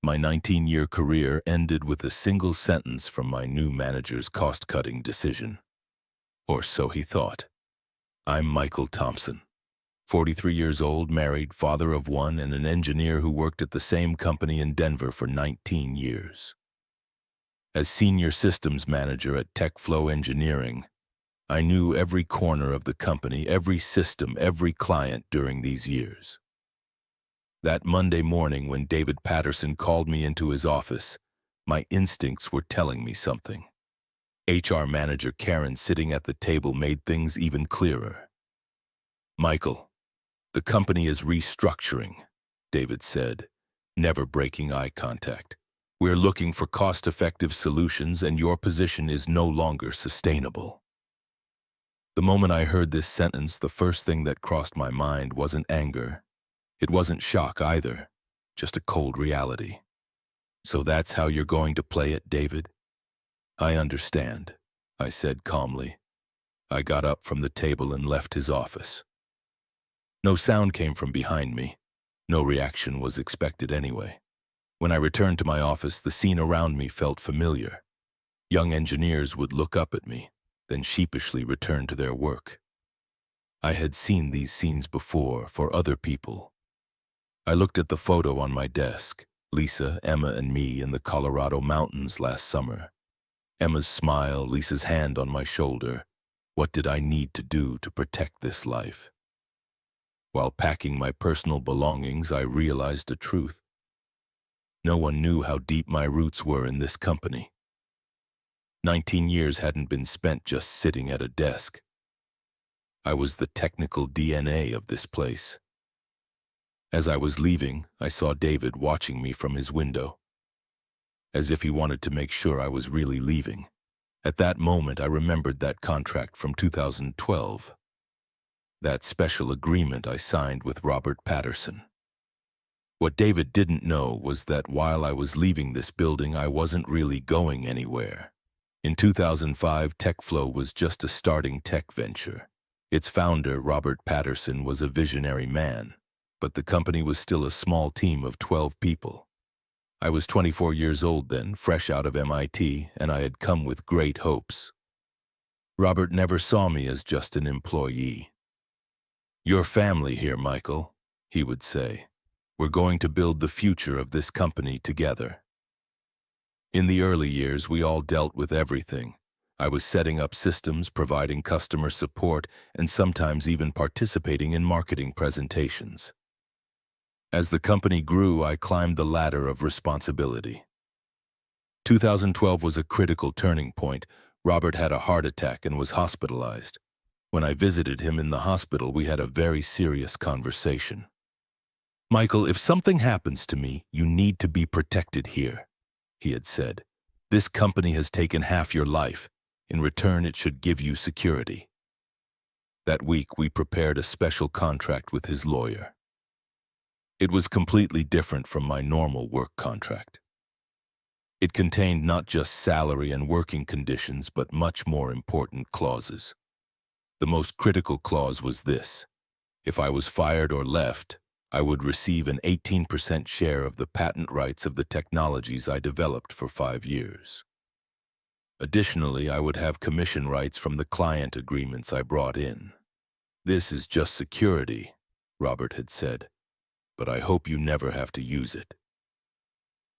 My 19-year career ended with a single sentence from my new manager's cost-cutting decision. Or so he thought. I'm Michael Thompson, 43 years old, married, father of one, and an engineer who worked at the same company in Denver for 19 years. As senior systems manager at TechFlow Engineering, I knew every corner of the company, every system, every client during these years. That Monday morning when David Patterson called me into his office, my instincts were telling me something. HR manager Karen sitting at the table made things even clearer. Michael, the company is restructuring, David said, never breaking eye contact. We're looking for cost-effective solutions and your position is no longer sustainable. The moment I heard this sentence, the first thing that crossed my mind wasn't anger. It wasn't shock either, just a cold reality. So that's how you're going to play it, David? I understand, I said calmly. I got up from the table and left his office. No sound came from behind me. No reaction was expected anyway. When I returned to my office, the scene around me felt familiar. Young engineers would look up at me, then sheepishly return to their work. I had seen these scenes before for other people. I looked at the photo on my desk, Lisa, Emma, and me in the Colorado mountains last summer. Emma's smile, Lisa's hand on my shoulder. What did I need to do to protect this life? While packing my personal belongings, I realized a truth. No one knew how deep my roots were in this company. 19 years hadn't been spent just sitting at a desk. I was the technical DNA of this place. As I was leaving, I saw David watching me from his window, as if he wanted to make sure I was really leaving. At that moment, I remembered that contract from 2012, that special agreement I signed with Robert Patterson. What David didn't know was that while I was leaving this building, I wasn't really going anywhere. In 2005, TechFlow was just a starting tech venture. Its founder, Robert Patterson, was a visionary man, but the company was still a small team of 12 people. I was 24 years old then, fresh out of MIT, and I had come with great hopes. Robert never saw me as just an employee. "Your family here, Michael," he would say. "We're going to build the future of this company together." In the early years, we all dealt with everything. I was setting up systems, providing customer support, and sometimes even participating in marketing presentations. As the company grew, I climbed the ladder of responsibility. 2012 was a critical turning point. Robert had a heart attack and was hospitalized. When I visited him in the hospital, we had a very serious conversation. "Michael, if something happens to me, you need to be protected here," he had said. "This company has taken half your life. In return, it should give you security." That week, we prepared a special contract with his lawyer. It was completely different from my normal work contract. It contained not just salary and working conditions, but much more important clauses. The most critical clause was this: if I was fired or left, I would receive an 18% share of the patent rights of the technologies I developed for 5 years. Additionally, I would have commission rights from the client agreements I brought in. "This is just security," Robert had said, "but I hope you never have to use it."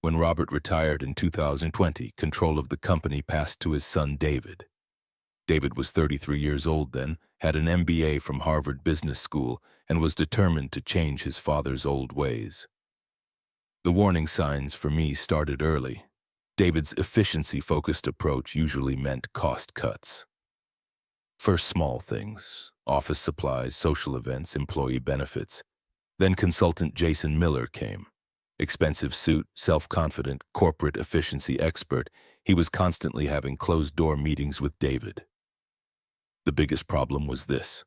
When Robert retired in 2020, control of the company passed to his son David. David was 33 years old then, had an MBA from Harvard Business School, and was determined to change his father's old ways. The warning signs for me started early. David's efficiency-focused approach usually meant cost cuts. First small things: office supplies, social events, employee benefits. Then consultant Jason Miller came. Expensive suit, self-confident, corporate efficiency expert, he was constantly having closed-door meetings with David. The biggest problem was this: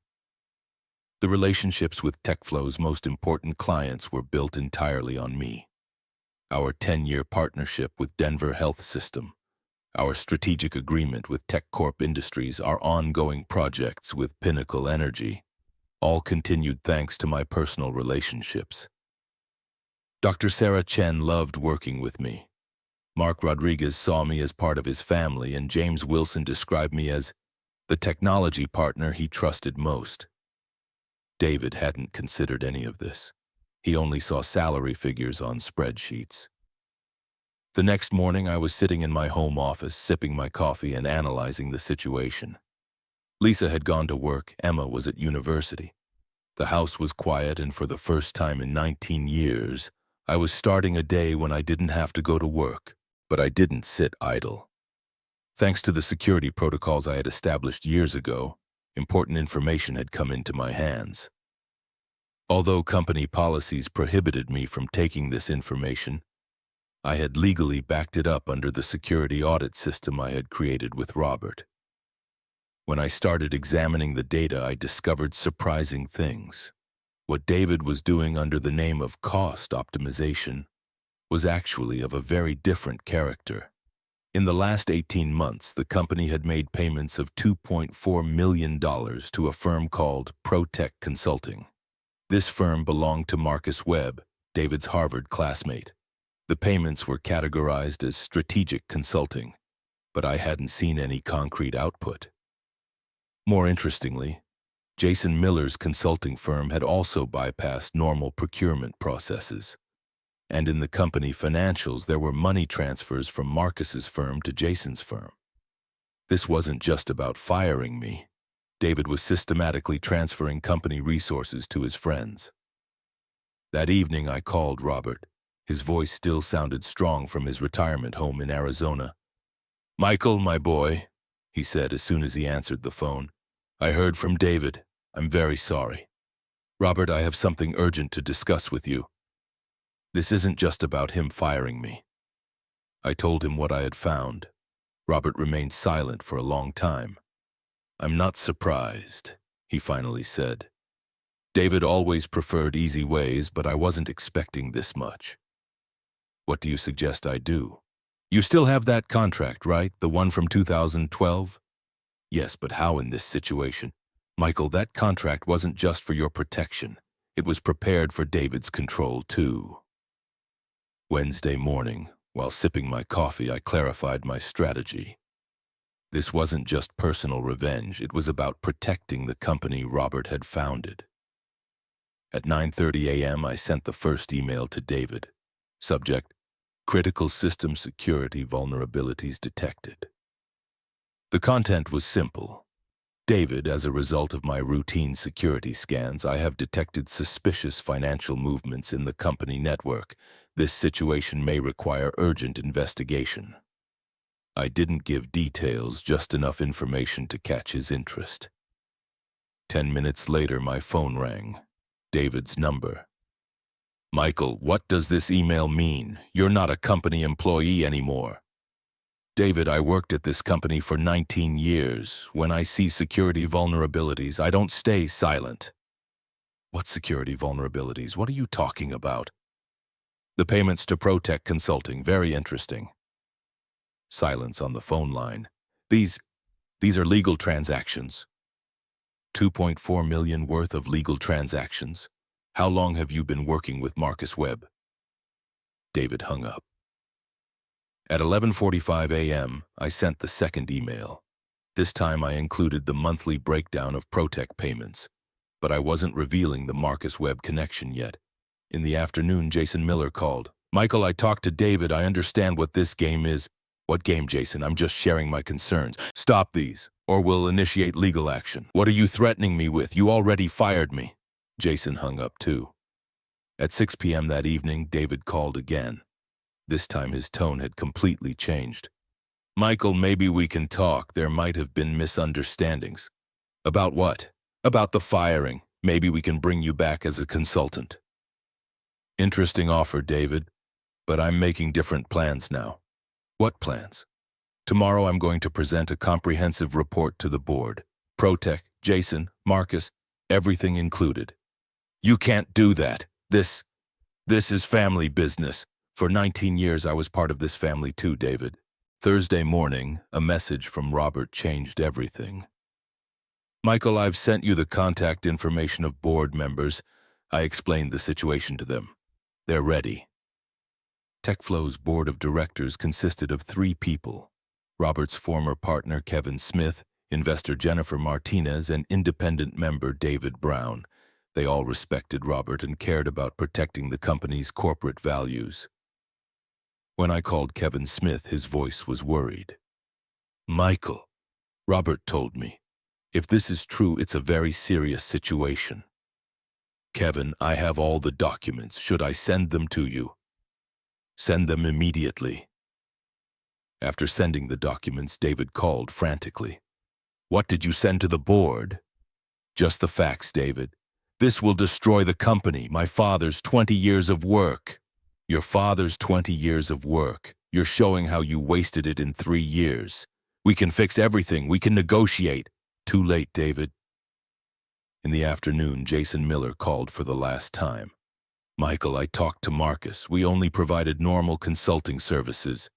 the relationships with TechFlow's most important clients were built entirely on me. Our 10-year partnership with Denver Health System, our strategic agreement with TechCorp Industries, our ongoing projects with Pinnacle Energy, all continued thanks to my personal relationships. Dr. Sarah Chen loved working with me. Mark Rodriguez saw me as part of his family, and James Wilson described me as the technology partner he trusted most. David hadn't considered any of this. He only saw salary figures on spreadsheets. The next morning, I was sitting in my home office, sipping my coffee and analyzing the situation. Lisa had gone to work, Emma was at university. The house was quiet, and for the first time in 19 years, I was starting a day when I didn't have to go to work. But I didn't sit idle. Thanks to the security protocols I had established years ago, important information had come into my hands. Although company policies prohibited me from taking this information, I had legally backed it up under the security audit system I had created with Robert. When I started examining the data, I discovered surprising things. What David was doing under the name of cost optimization was actually of a very different character. In the last 18 months, the company had made payments of $2.4 million to a firm called ProTech Consulting. This firm belonged to Marcus Webb, David's Harvard classmate. The payments were categorized as strategic consulting, but I hadn't seen any concrete output. More interestingly, Jason Miller's consulting firm had also bypassed normal procurement processes. And in the company financials, there were money transfers from Marcus's firm to Jason's firm. This wasn't just about firing me. David was systematically transferring company resources to his friends. That evening, I called Robert. His voice still sounded strong from his retirement home in Arizona. "Michael, my boy," he said as soon as he answered the phone. "I heard from David. I'm very sorry. Robert, I have something urgent to discuss with you. This isn't just about him firing me." I told him what I had found. Robert remained silent for a long time. "I'm not surprised," he finally said. "David always preferred easy ways, but I wasn't expecting this much. What do you suggest I do? You still have that contract, right? The one from 2012? Yes, but how in this situation? Michael, that contract wasn't just for your protection. It was prepared for David's control, too." Wednesday morning, while sipping my coffee, I clarified my strategy. This wasn't just personal revenge, it was about protecting the company Robert had founded. At 9:30 a.m., I sent the first email to David. Subject: Critical System Security Vulnerabilities Detected. The content was simple. David, as a result of my routine security scans, I have detected suspicious financial movements in the company network. This situation may require urgent investigation. I didn't give details, just enough information to catch his interest. 10 minutes later, my phone rang. David's number. "Michael, what does this email mean? You're not a company employee anymore." "David, I worked at this company for 19 years. When I see security vulnerabilities, I don't stay silent." "What security vulnerabilities? What are you talking about?" "The payments to ProTech Consulting, very interesting." Silence on the phone line. These are legal transactions." $2.4 million worth of legal transactions. How long have you been working with Marcus Webb?" David hung up. At 11:45 a.m., I sent the second email. This time I included the monthly breakdown of ProTech payments, but I wasn't revealing the Marcus Webb connection yet. In the afternoon, Jason Miller called. "Michael, I talked to David. I understand what this game is." "What game, Jason? I'm just sharing my concerns." "Stop these, or we'll initiate legal action." "What are you threatening me with? You already fired me." Jason hung up too. At 6 p.m. that evening, David called again. This time his tone had completely changed. "Michael, maybe we can talk. There might have been misunderstandings." "About what?" "About the firing. Maybe we can bring you back as a consultant." "Interesting offer, David, but I'm making different plans now." "What plans?" "Tomorrow I'm going to present a comprehensive report to the board. ProTech, Jason, Marcus, everything included." "You can't do that. This is family business. For 19 years I was part of this family too, David." Thursday morning, a message from Robert changed everything. "Michael, I've sent you the contact information of board members." I explained the situation to them. They're ready. TechFlow's board of directors consisted of 3 people: Robert's former partner Kevin Smith, investor Jennifer Martinez, and independent member David Brown. They all respected Robert and cared about protecting the company's corporate values. When I called Kevin Smith, his voice was worried. "Michael," Robert told me, "if this is true, it's a very serious situation." "Kevin, I have all the documents. Should I send them to you?" "Send them immediately." After sending the documents, David called frantically. "What did you send to the board?" "Just the facts, David. This will destroy the company, my father's 20 years of work." "Your father's 20 years of work. You're showing how you wasted it in 3 years. We can fix everything. We can negotiate." "Too late, David." In the afternoon, Jason Miller called for the last time. "Michael, I talked to Marcus. We only provided normal consulting services.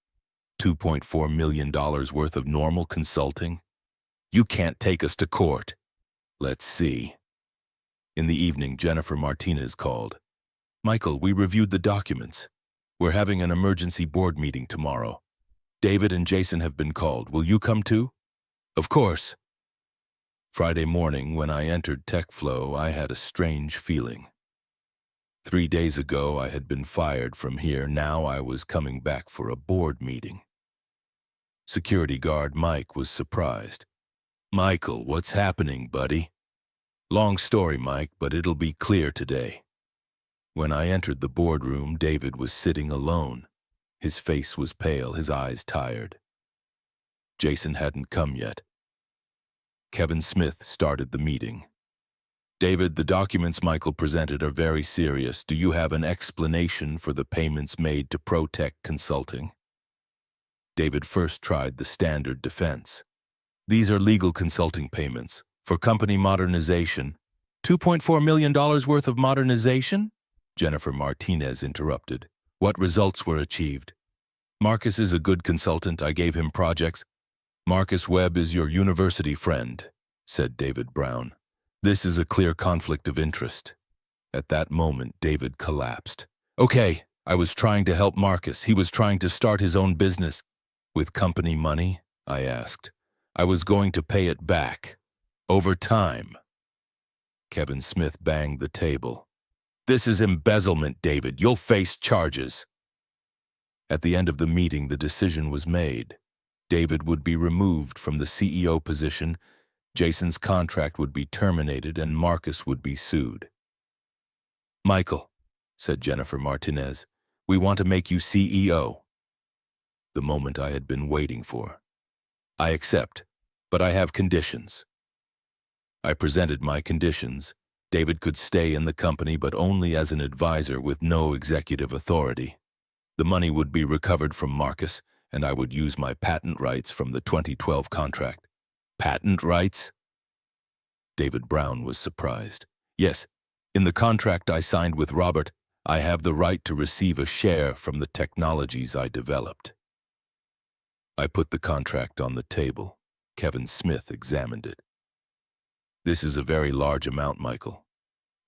$2.4 million worth of normal consulting? You can't take us to court." "Let's see." In the evening, Jennifer Martinez called. "Michael, we reviewed the documents. We're having an emergency board meeting tomorrow. David and Jason have been called. Will you come too?" "Of course." Friday morning, when I entered TechFlow, I had a strange feeling. 3 days ago, I had been fired from here. Now I was coming back for a board meeting. Security guard Mike was surprised. "Michael, what's happening, buddy?" "Long story, Mike, but it'll be clear today." When I entered the boardroom, David was sitting alone. His face was pale, his eyes tired. Jason hadn't come yet. Kevin Smith started the meeting. "David, the documents Michael presented are very serious. Do you have an explanation for the payments made to ProTech Consulting?" David first tried the standard defense. "These are legal consulting payments for company modernization." $2.4 million worth of modernization? Jennifer Martinez interrupted. "What results were achieved?" "Marcus is a good consultant. I gave him projects." "Marcus Webb is your university friend," said David Brown. "This is a clear conflict of interest." At that moment, David collapsed. "Okay, I was trying to help Marcus. He was trying to start his own business." "With company money?" I asked. "I was going to pay it back. Over time." Kevin Smith banged the table. "This is embezzlement, David. You'll face charges." At the end of the meeting, the decision was made. David would be removed from the CEO position, Jason's contract would be terminated, and Marcus would be sued. "Michael," said Jennifer Martinez, "we want to make you CEO." The moment I had been waiting for. "I accept, but I have conditions." I presented my conditions. David could stay in the company, but only as an advisor with no executive authority. The money would be recovered from Marcus, and I would use my patent rights from the 2012 contract. "Patent rights?" David Brown was surprised. "Yes, in the contract I signed with Robert, I have the right to receive a share from the technologies I developed." I put the contract on the table. Kevin Smith examined it. "This is a very large amount, Michael."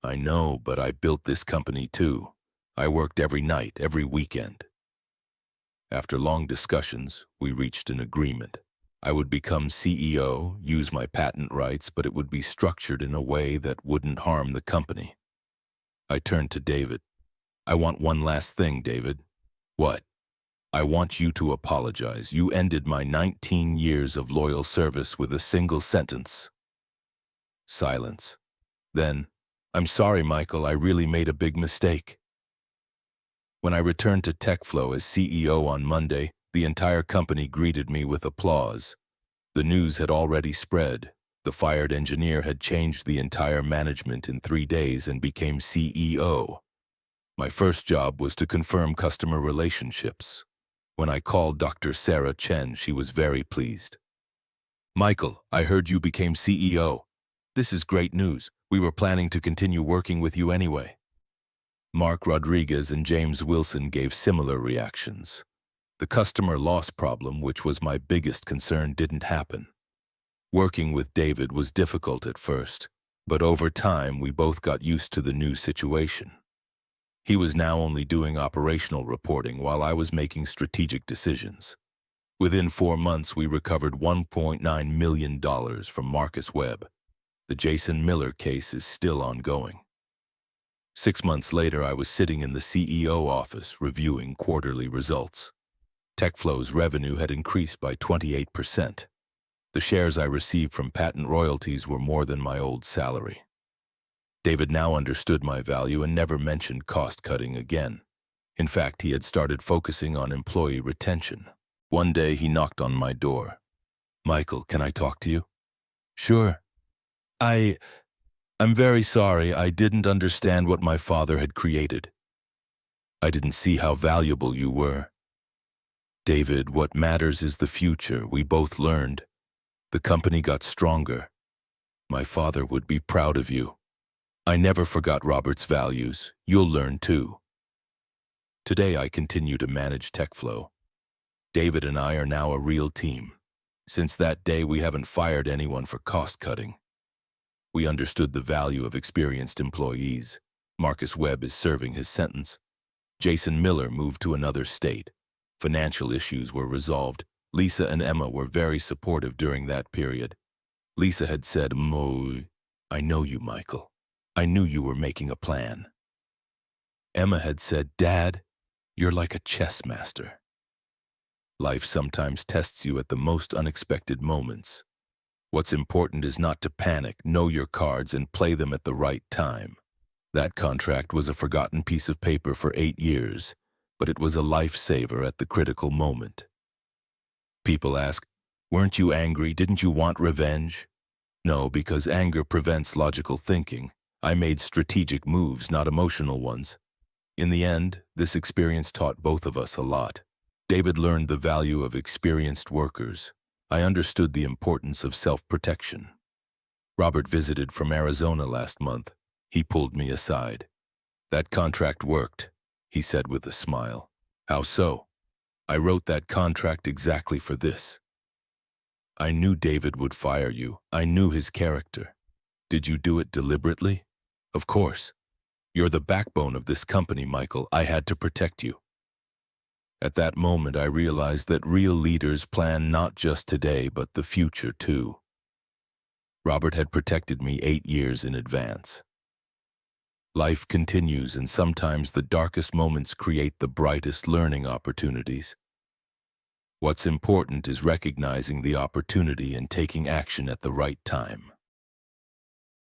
"I know, but I built this company too. I worked every night, every weekend." After long discussions, we reached an agreement. I would become CEO, use my patent rights, but it would be structured in a way that wouldn't harm the company. I turned to David. "I want one last thing, David." "What?" "I want you to apologize. You ended my 19 years of loyal service with a single sentence." Silence. Then, "I'm sorry, Michael. I really made a big mistake." When I returned to TechFlow as CEO on Monday, the entire company greeted me with applause. The news had already spread. The fired engineer had changed the entire management in 3 days and became CEO. My first job was to confirm customer relationships. When I called Dr. Sarah Chen, she was very pleased. "Michael, I heard you became CEO. This is great news. We were planning to continue working with you anyway." Mark Rodriguez and James Wilson gave similar reactions. The customer loss problem, which was my biggest concern, didn't happen. Working with David was difficult at first, but over time we both got used to the new situation. He was now only doing operational reporting while I was making strategic decisions. Within 4 months, we recovered $1.9 million from Marcus Webb. The Jason Miller case is still ongoing. 6 months later, I was sitting in the CEO office reviewing quarterly results. TechFlow's revenue had increased by 28%. The shares I received from patent royalties were more than my old salary. David now understood my value and never mentioned cost-cutting again. In fact, he had started focusing on employee retention. One day, he knocked on my door. "Michael, can I talk to you?" "Sure." I'm very sorry. I didn't understand what my father had created. I didn't see how valuable you were." "David, what matters is the future. We both learned. The company got stronger. My father would be proud of you. I never forgot Robert's values. You'll learn too." Today, I continue to manage TechFlow. David and I are now a real team. Since that day, we haven't fired anyone for cost-cutting. We understood the value of experienced employees. Marcus Webb is serving his sentence. Jason Miller moved to another state. Financial issues were resolved. Lisa and Emma were very supportive during that period. Lisa had said, "I know you, Michael. I knew you were making a plan." Emma had said, "Dad, you're like a chess master." Life sometimes tests you at the most unexpected moments. What's important is not to panic, know your cards, and play them at the right time. That contract was a forgotten piece of paper for 8 years, but it was a lifesaver at the critical moment. People ask, "Weren't you angry? Didn't you want revenge?" No, because anger prevents logical thinking. I made strategic moves, not emotional ones. In the end, this experience taught both of us a lot. David learned the value of experienced workers. I understood the importance of self-protection. Robert visited from Arizona last month. He pulled me aside. "That contract worked," he said with a smile. "How so?" "I wrote that contract exactly for this. I knew David would fire you. I knew his character." "Did you do it deliberately?" "Of course. You're the backbone of this company, Michael. I had to protect you." At that moment, I realized that real leaders plan not just today, but the future too. Robert had protected me 8 years in advance. Life continues, and sometimes the darkest moments create the brightest learning opportunities. What's important is recognizing the opportunity and taking action at the right time.